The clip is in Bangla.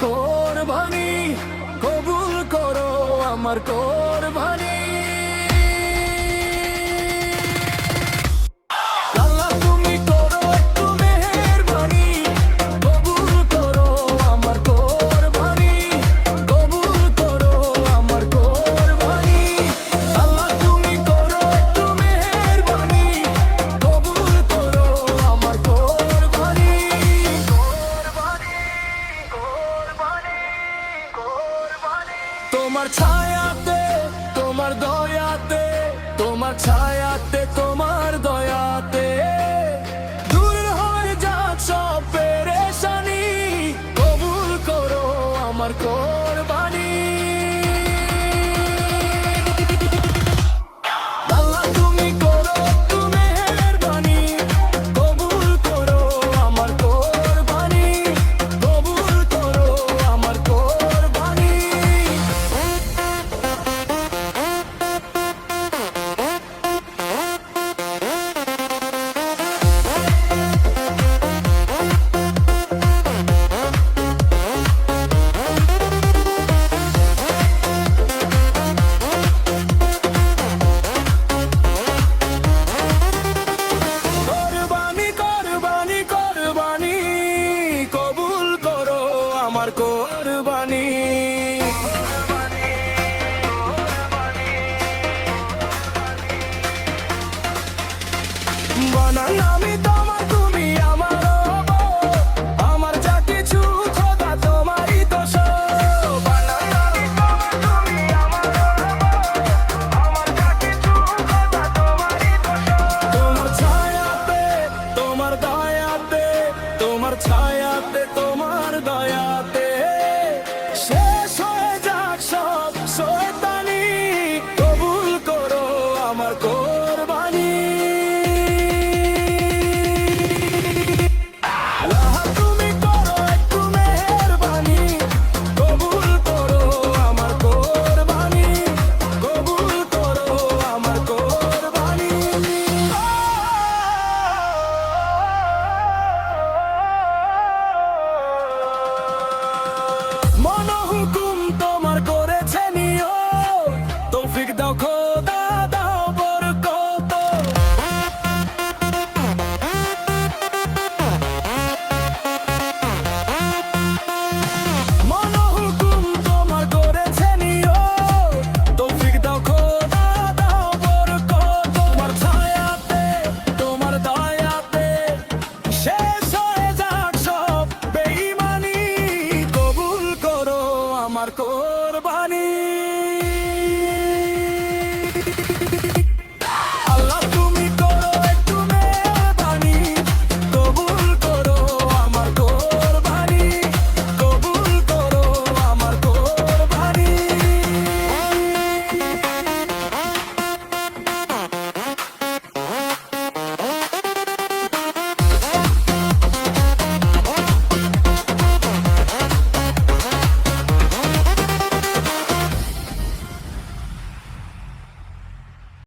কোরবানি, কবুল করো আমার কোরবানি। আল্লাহ তুমি করো একটু মেহেরবানি, কবুল করো আমার কোরবানি, কবুল করো আমার কোরবানি। আল্লাহ তুমি করো একটু মেহেরবানি, কবুল করো আমার কোরবানি। তোমার ছায়াতে, তোমার দয়াতে, তোমার ছায়াতে, তোমার দয়াতে দূর হয়ে যাক সব পেরেশানি, কবুল করো আমার কোরবানি। আল্লাহ তুমি করো একটু মেহেরবানি, কবুল করো আমার কোরবানি, কবুল করো আমার কোরবানি। কোরবানি কোরবানি কোরবানি, কবুল করো আমার কোরবানি। বানান আমি তোমার, তুমি আমার হব, আমার যা কিছু খোদা তোমারই তো সব। বানান আমি তোমার, তুমি আমার হব, আমার যা কিছু খোদা তোমারই তো সব। তোমার ছায়াতে, তোমার দয়াতে, তোমার ছায়াতে, তোমার দয়াতে শেষ হয়ে যাক সব শয়তানি, কবুল করো আমার কোরবানি। আল্লাহ তুমি করো একটু মেহেরবানি, কবুল করো আমার কোরবানি, কবুল করো আমার কোরবানি। মনহুকুম